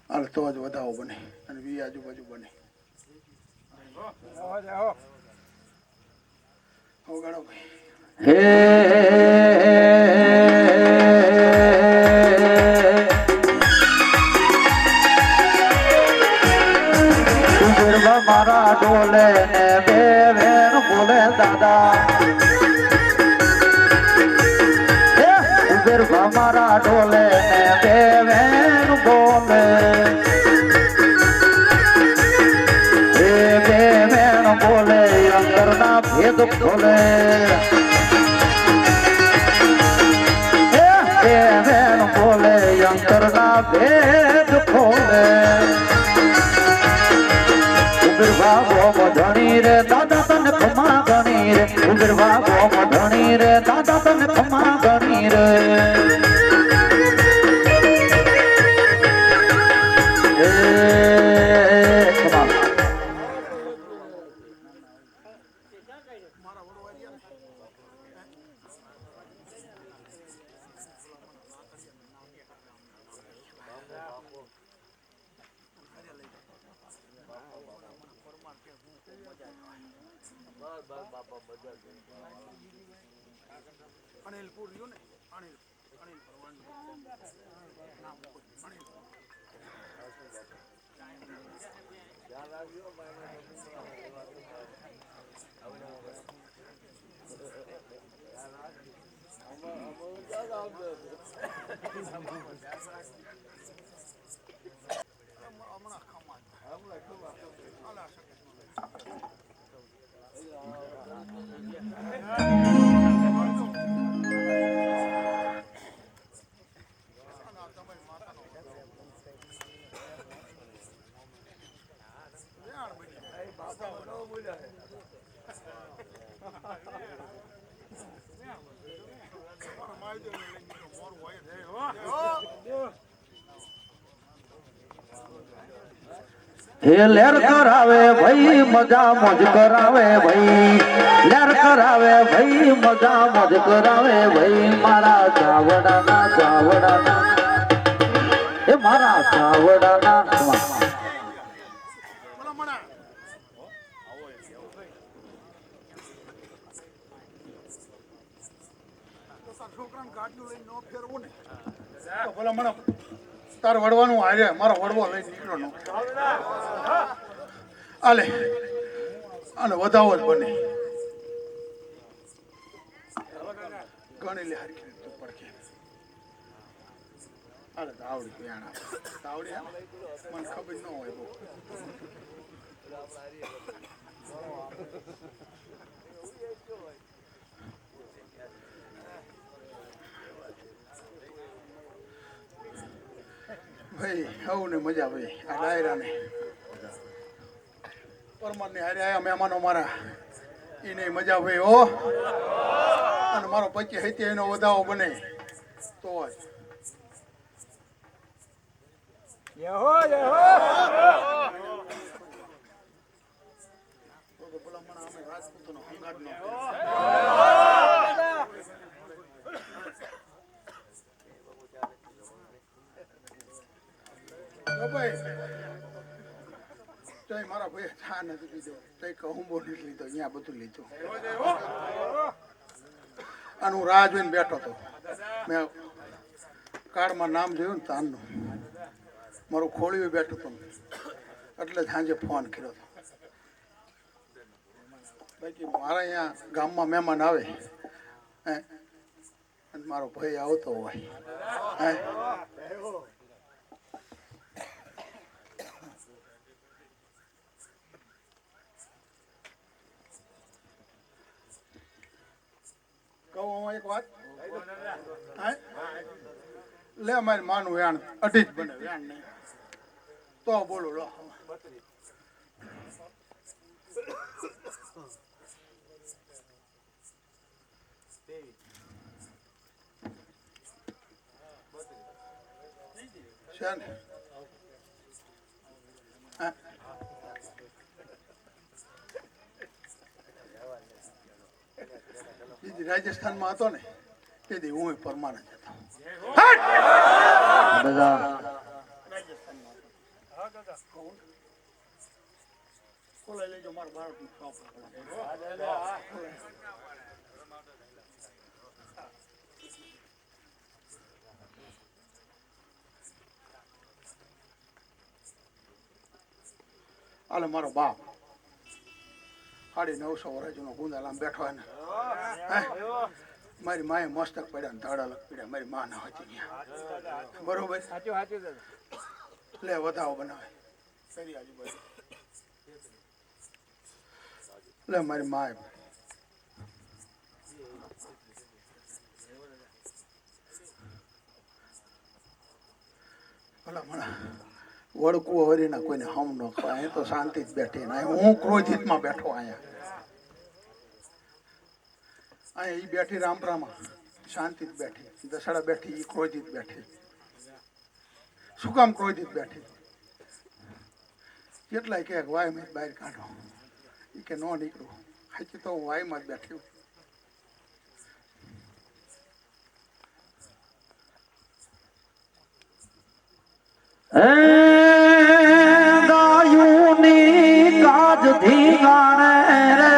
Speaker 2: હાલ તો જ વધાવો બને અને વી આજુબાજુ બને હોગાડો ભાઈ
Speaker 1: હે મારા ડોલે ને બે વેણ બોલે દાદા મારા ડોલે ને બે વેણ બોલે બે વેણ બોલે અંતર ના ભેદ ખોલે બે વેણ બોલે અંતર ના ભેદ ખોલે ઉગરવાગો મધણી રે દાદા તને ખમા ગણી રે ઉગરવાગો મધણી રે દાદા તને ખમા ગણી રે
Speaker 2: અનિલપુર રહ્યું ને અનિલ ભરવાડ નામ અનિલ
Speaker 1: હે લેર કરાવે ભાઈ મજા મોજ કરાવે ભાઈ લેર કરાવે ભાઈ મજા મોજ કરાવે ભાઈ મારા ચાવડાના એ મારા ચાવડાના
Speaker 2: છોકરાને ગાડીઓ લઈને ન ફેરવું ને તો ભલા મને તાર વડવાનું હારે મારો વડવો લઈને નીકળો નો આલે અને વધાવો જ બને ગણી લે હરખી તો પડકે આલે તાવડી બેણા તાવડી મને ખબર ન હોય બહુ ભાઈ આવું ને મજા ભાઈ આ ડાયરા ને પરમાર ને હારે આયા મહેમાનો મારા એને મજા ભાઈ હો અને મારો 25 એનો વધાવો બને તો મારા ભાઈ ચા નથી લીધો તઈ કહુંબો નથી લીધો અહીંયા બધું લીધું અને હું રાહ જોઈને બેઠો હતો મેં કાર્ડમાં નામ જોયું ને તાનનું મારું ખોળ્યું બેઠું હતું એટલે સાંજે ફોન કર્યો હતો બાકી મારા અહીંયા ગામમાં મહેમાન આવે અને મારો ભાઈ આવતો હોય કહું એક વાત લે મારી માનું વેણ 2.5 બને વેણ નહીં તો બોલો લો રાજસ્થાનમાં હતો ને તેથી હું પરમાનન્ટ હતો ખોલાઈ લેજો મારા બાળકનું શોખ હાલે મારો બાપ 950 વર્ષનો ગુંદાલામ બેઠો ને મારી માએ મસ્તક પડ્યા ને ધાડા લગ પડ્યા મારી માં ના હતી બરોબર લે વધાવો બનાવે ફેરી આજુબાજુ લે મારી માએ ભલા મને વળકું હરીના કોઈને હમ ન ખાય તો શાંતિ જ બેઠી ને હું ક્રોધિતમાં બેઠો અહીંયા ઈ બેઠી રામપરામાં શાંતિ જ બેઠી દસડા બેઠી ઈ ક્રોધિત બેઠી શું કામ ક્રોધિત બેઠી કેટલાય કે વાય મેં બહાર કાઢો ઈ કે ન નીકળું હાચી તો હું વાયમાં જ બેઠી
Speaker 1: ગાયુની કાજ ધીંગાણે રે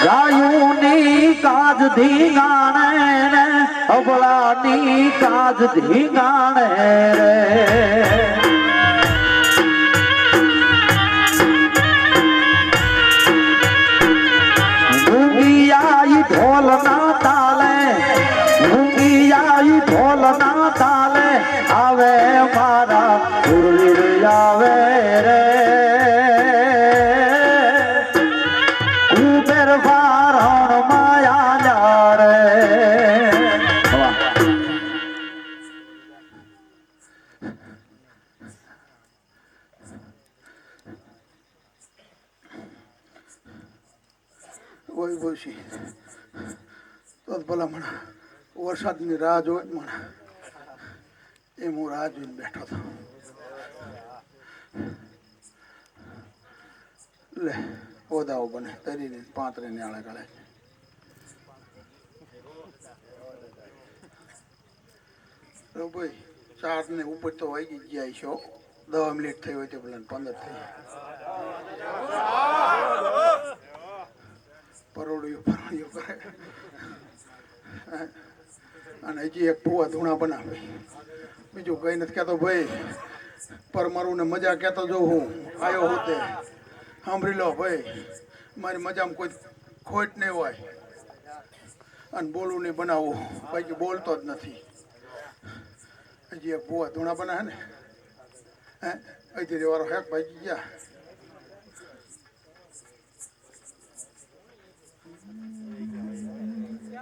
Speaker 1: ગાયુની કાજ ધીંગાણે રે અબલાની કાજ ધીંગાણે રે ગુંગિયાઈ ઢોલ ના તાલે ગુંગિયાઈ ઢોલ ના તાલે આવે મારા ગુરુવીર આવે રે કુબેર વારણ માયા રે
Speaker 2: કોઈ ભૂસી તો ભલા મને વરસાદની રાહ જોઈ મને એમ હું રાહ જોઈને બેઠો હતો. લે ઓદાઓ બને તરીને પાંતરીને આળે ગળે ભાઈ 4 ને ઉપર તો વાગી ગયા છો. 10 મિનિટ થઈ હોય તો પેલા 15 થઈ પરોડિયું કરે અને હજી એક પુવા ધૂણા બનાવે. બીજું કઈ નથી કહેતો ભાઈ, પરમારું ને મજા કહેતો જોઉં હું આવ્યો હું તે સાંભળી લો ભાઈ, મારી મજામાં કોઈ ખોટ નહીં હોય અને બોલું નહીં બનાવવું, બાકી બોલતો જ નથી. હજી એક પુવા ધૂણા બનાવે ને હે અહીંથી વાળો હેક ભાગી ગયા.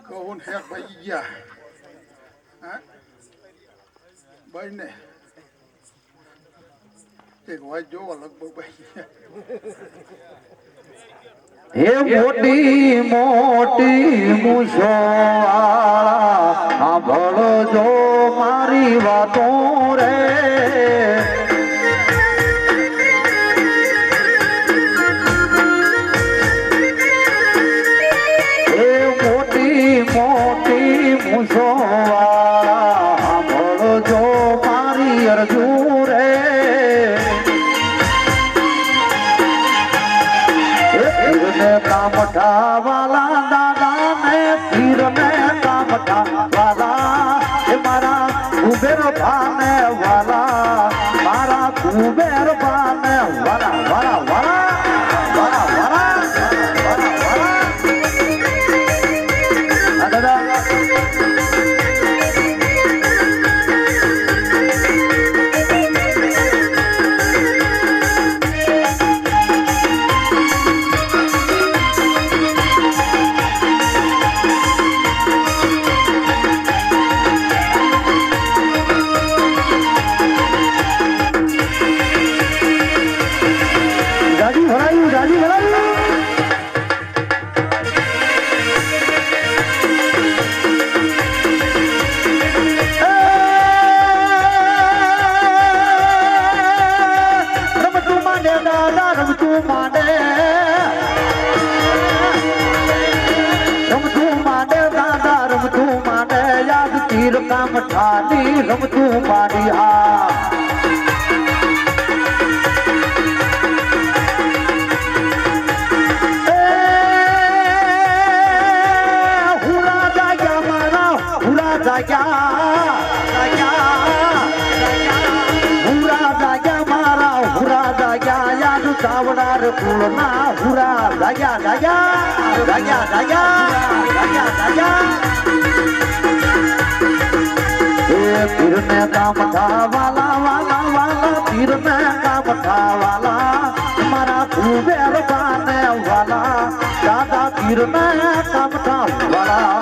Speaker 2: કહું હેક ભાગી ગયા હે ભાઈ ને એક વાત જોવો લગભગ ભાઈ
Speaker 1: હે મોટી મોટી મૂછો વાળા સાંભળો જો મારી વાતો રે. હે મોટી મોટી મૂછો વાળા સાંભળો જો મારી અરજુ રે. કામઠા વાલા દાદા ને પીર ને કામઠા વાલા એ મારા કુબેર ભાને વાલા, મારા કુબેર ભાને વાલા વાલા વાલા વાલા વાલા વાલા વાલા દાદા કામઠાની રમતું મારી આ હુરા જાગ્યા મારા હુરા જાગ્યા હુરા જાગ્યા મારા હુરા જાગ્યા યાદ ચાવડા રે કુળના હુરા જાગ્યા જાગ્યા જાગ્યા જાગ્યા જાગ્યા જાગ્યા પીર ને કામઠા વાલા વાલા વાલા પીર ને કામઠા વાલા મારા કુબેર બાને વાલા દાદા પીર ને કામઠા વાલા.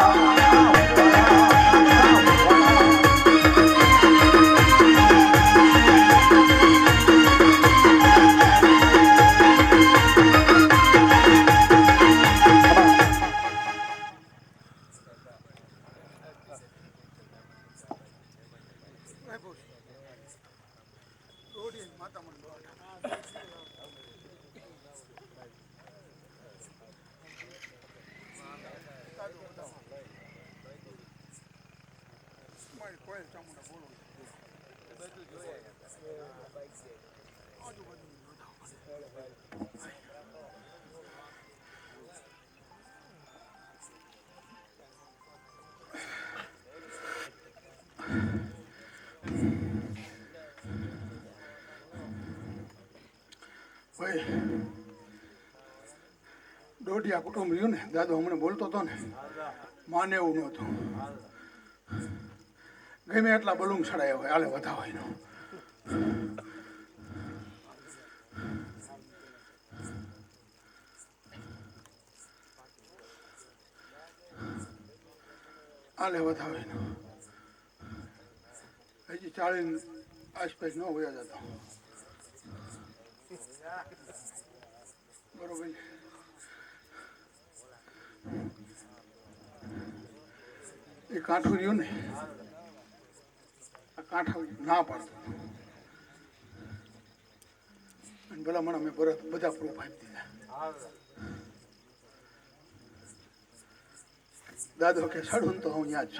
Speaker 2: દોઢિયા કુટુંબ રહ્યું ને દાદો હમણાં બોલતો હતો ને માને એવું નહોતું. ગમે એટલા બલૂન ચડાયા હોય હાલે વધાવો એનો. હાલે વધાવો એનો. હજી 40 આસપાસ ન વયા જતો બરોબર. એ કાંઠું રહ્યું ને આ કાંઠા ના પાડતું અને ભલા મને મેં બધા પ્રૂફ આપી દીધા. દાદો કે સડું ને તો હું ત્યાં જ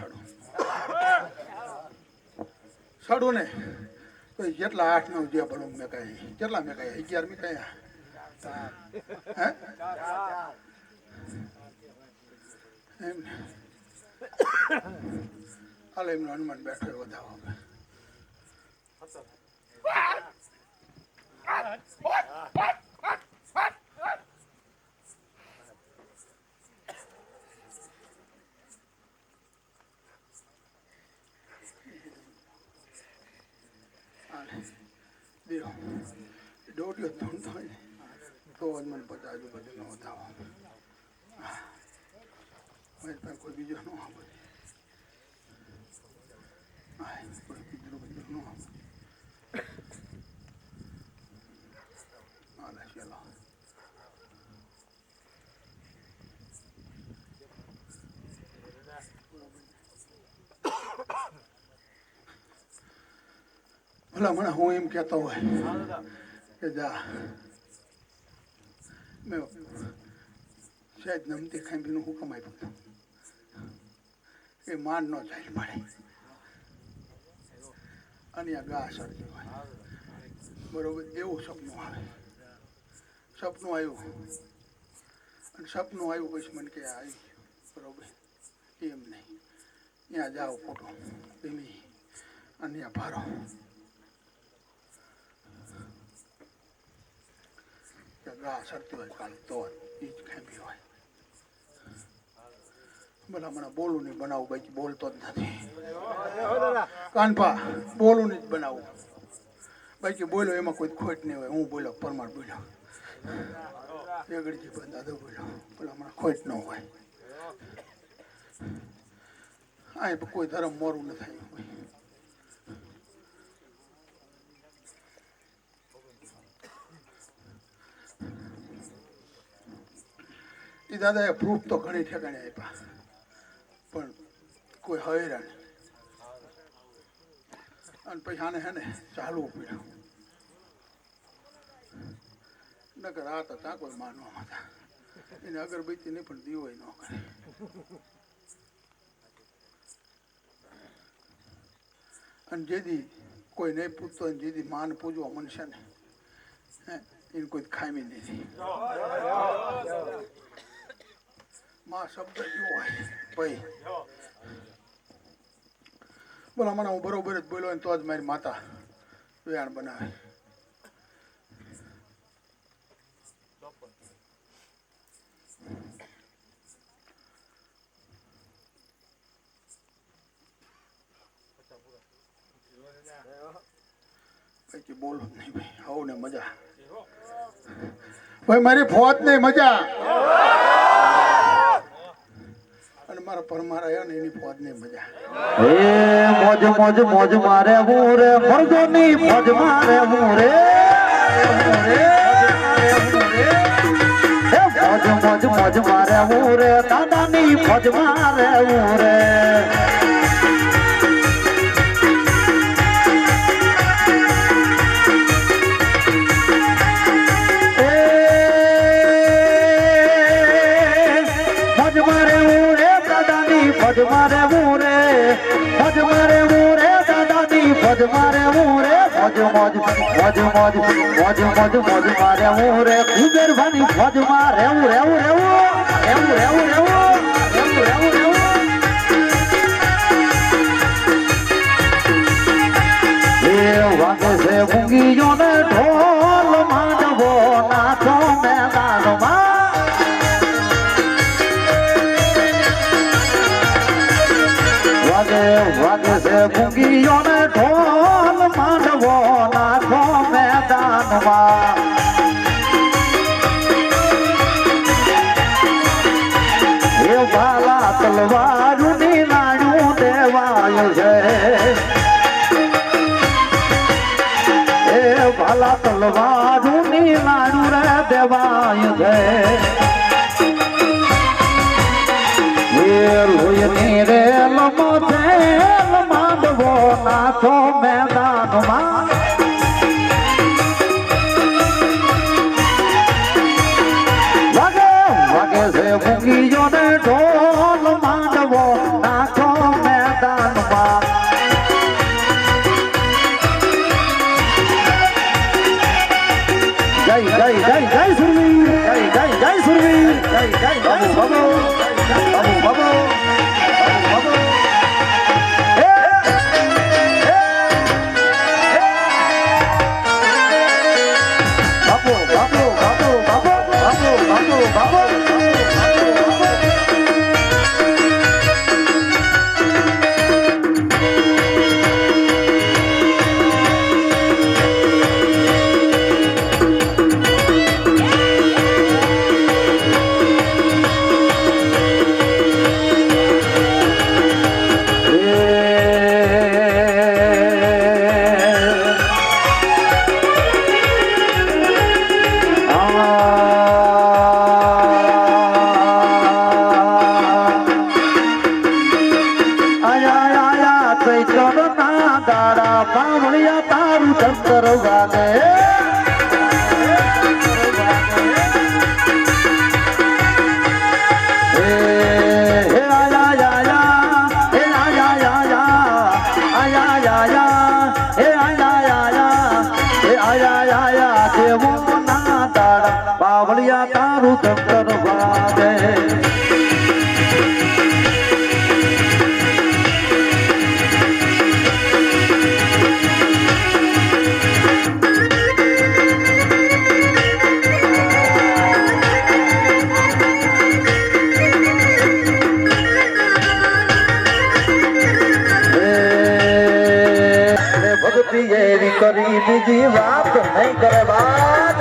Speaker 2: સડું ને તો જેટલા 8 9 જે ભણું મેં કહી કેટલા મેં કહ્યા 11 મેં કહ્યા હે એમ હાલ એમનો હનુમાન બેઠો વધાવો દોઢિયો ધૂંધો હોય તો જ મને પછી આજુબાજુનો વધાવો મારી પાસે કોઈ બીજો ન આવે કોઈ બીજું ન આવે ચલો ભલા મને હું એમ કહેતો હોય કે જા મેં શાયદ નમતી ખાંભીનું હુકમ આપ્યું એ માન ન જાય મળે અને આ ગા સળતી હોય બરોબર એવું સપનું આવે સપનું આવ્યું અને સપનું આવ્યું પછી મને કે આવી બરોબર એમ નહીં ત્યાં જાઓ ફોટો એની અને ત્યાં ભારો ગા સરતી હોય કાલ તો એ જ ખાંભી હોય ભલા મને બોલું નહીં બનાવું બાકી બોલતો જ નથી કાનપા બોલું નહીં જ બનાવું બાકી બોલ્યો એમાં કોઈ ખોટ નહીં હોય હું બોલ્યો પરમાર બોલ્યો વેગડજી પણ દાદો બોલ્યો ભલા મને ખોટ ન હોય આ કોઈ ધર્મ મોરું ન થાય એ દાદાએ પ્રૂફ તો ઘણી ઠેકાણે આપ્યા પણ કોઈ હૈરાણ અને પછી આને હે ને ચાલવું પડ્યું નકર આ તો ત્યાં કોઈ માનવા હતા એને અગરબત્તી નહીં પણ દીવો ન કરે અને જેથી કોઈ નહીં પૂછતો જેથી માન પૂજવા મનશે ને એને કોઈ ખામી નથી માં શબ્દ એવો હોય ભાઈ બોલો મને હું બરોબર જ બોલ્યો તો જ મારી માતા વેણ બનાવે પછી બોલો નહીં ભાઈ આવું ને મજા ભાઈ મારી ફોજ ને મજા મારા પરમારા આવ્યા ને એની ફોજ ને મજા
Speaker 1: એ મોજ મોજ મોજ મારે હું રે મરદો ની મોજ મારે હું રે મોજ મોજ મોજ મારે હું રે દાદા ની મોજ મારે હું રે ફજ મારે મુરે ફજ મારે મુરે દાદાની ફજ મારે મુરે મોજ મોજ મોજ મોજ મોજ મોજ મોજ મારે મુરે કુબેર ભાની ફજ મારે એવું એવું એવું એવું એવું એવું એવું એવું એવું એ વાગે છે મૂંગીઓ ને ઢોલ માંડવો નાચો મેદાનમાં વાગે છે મૂંગીઓ ને ઢોલ માંડવો નાખો મેદાનમાં એ ભાલા તલવારું ની નાણું દેવાયું છે એ ભાલા તલવારું ની નાણું રે દેવાયું છે લોહીની રે લમા જય જય સુરવીર જય જય જય સુરવીર જય જય જય બાબો બાબો બાબો બાબો બાવળિયા તારું દફતર વાગે ભક્તિ એવી કરી બીજી વાત નહીં કરે વાત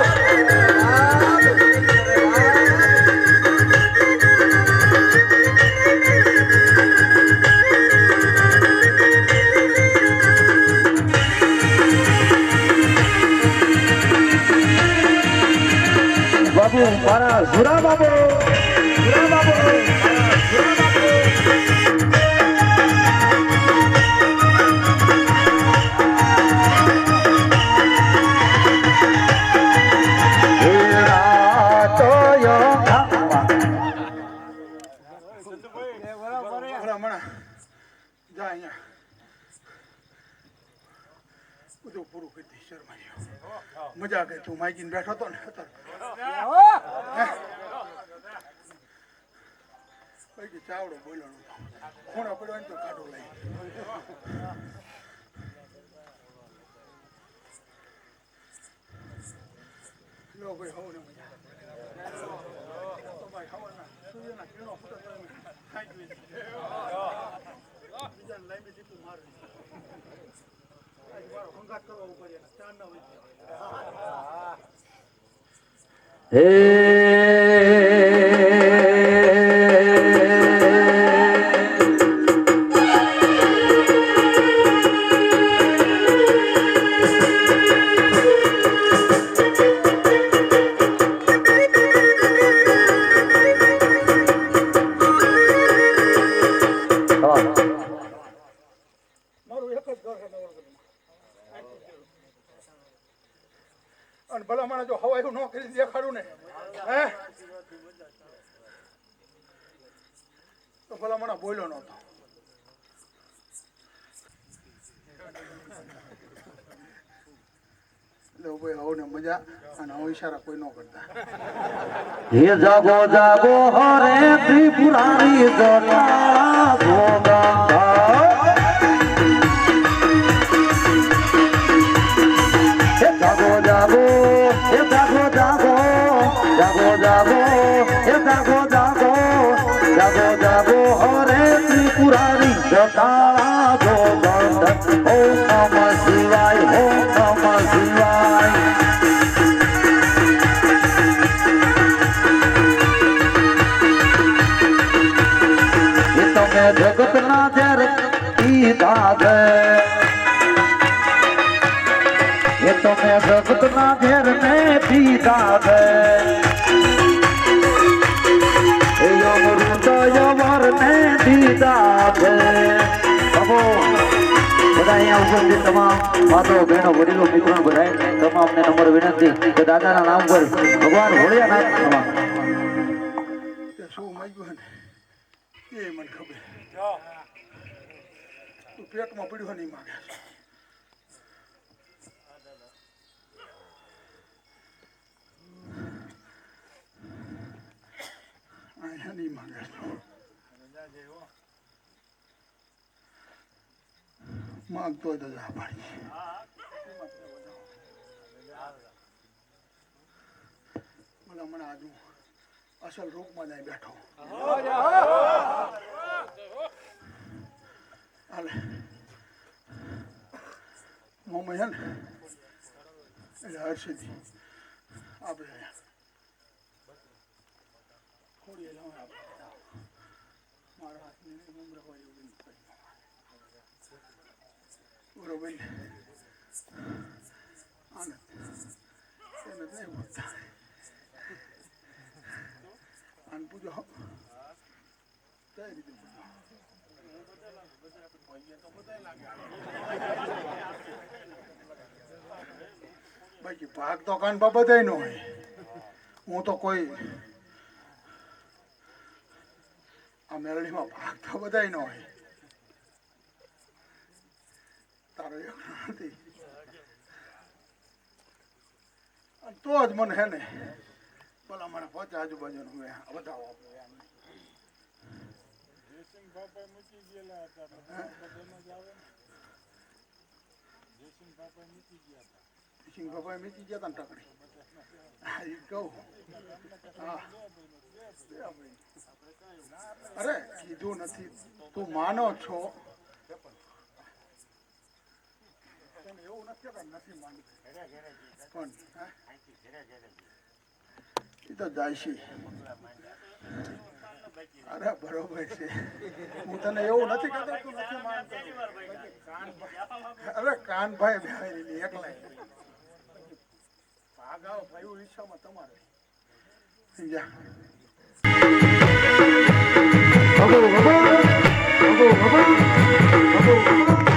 Speaker 1: બાબુ મારા ઝુરા બાબુ ઝુરા બાબુ
Speaker 2: જા અહીંયા બધું પૂરું કરી દઈશ શર્મા મજા કરી તું માઈકીને બેઠો હતો ને અત્યારે ચાવડો બોલ્યો ખૂણો પડ્યો ને તો કાઢો લઈ લો ભાઈ હવ ને મજા ભાઈ હવાના સૂર્યના કિરણો ફૂટે બીજાને લઈને દીધું મારે આજ મારો હંગાત કરવા ઉપર ચાર ના હોય
Speaker 1: હે
Speaker 2: ભલા માણસ જો હવાયું ન કરી દેખાડું ને હે તો ભલા માણસ બોલ્યો નતો ભાઈ આવું ને મજા અને હું ઈશારા કોઈ ન કરતા
Speaker 1: હે જાગો જાગો હરે ત્રિપુરારી જટા ભોગા જાગો જાગો એ જાગો જાગો જાગો જાગો એ જાગો જાગો જાગો જાગો હરે ત્રિપુરારી જટાળા ગોવર્ધન ઓમ નમઃ શિવાય ઓમ નમઃ શિવાય એ તમે જગતના ઝેર પીધા છે એ તમે જગતના ઝેર ને પીધા છે એ અમૃત યવર ને દીધા છે બાબો બધા અહીંયા ઉપસ્થિત તમામ માતાઓ બહેનો વડીલો મિત્રો બધા તમામને નંબર વિનંતી કે દાદાના નામ પર ભગવાન ભોળિયાનાથ
Speaker 2: શું માંગ્યું ને એ મને ખબર તું પેટમાં પડ્યું નહીં માગે નહીં માંગે માંગતો હોય તો જા પાડી મને હમણાં આજુ અસલ રૂપમાં જાય બેઠો હાલે મોમાં છે ને એટલે હર્ષિથી આપણે થોડી લાવે આપણે મારા હાથની ઉમર હોય એવું બરોબર આનંદ એને નહીં બોલતા આન પૂજો કઈ રીતે પૂજો બાકી ભાગ તો કાન બાબત નો હોય હું તો કોઈ આ મેળડીમાં ભાગ તો બધાય ન હોય તારો એક નથી અને તો જ મને હે ને ભલા મને પહોંચે આજુબાજુનું મેં બતાવો સિંહ બાપા મીચી ગયા હતા ને ટકડી હા એ કહું હા અરે કીધું નથી તું માનો છો એવું નથી કે નથી માનતું પણ એ તો જાય છે અરે બરોબર છે હું તને એવું નથી કહેતો તું નથી માનતો અરે કાનભાઈ બેહારી એકલા ભાગ આવો ભાઈ ઈચ્છામાં તમારે જા
Speaker 1: ભગો ભગો ભગો ભગો ભગો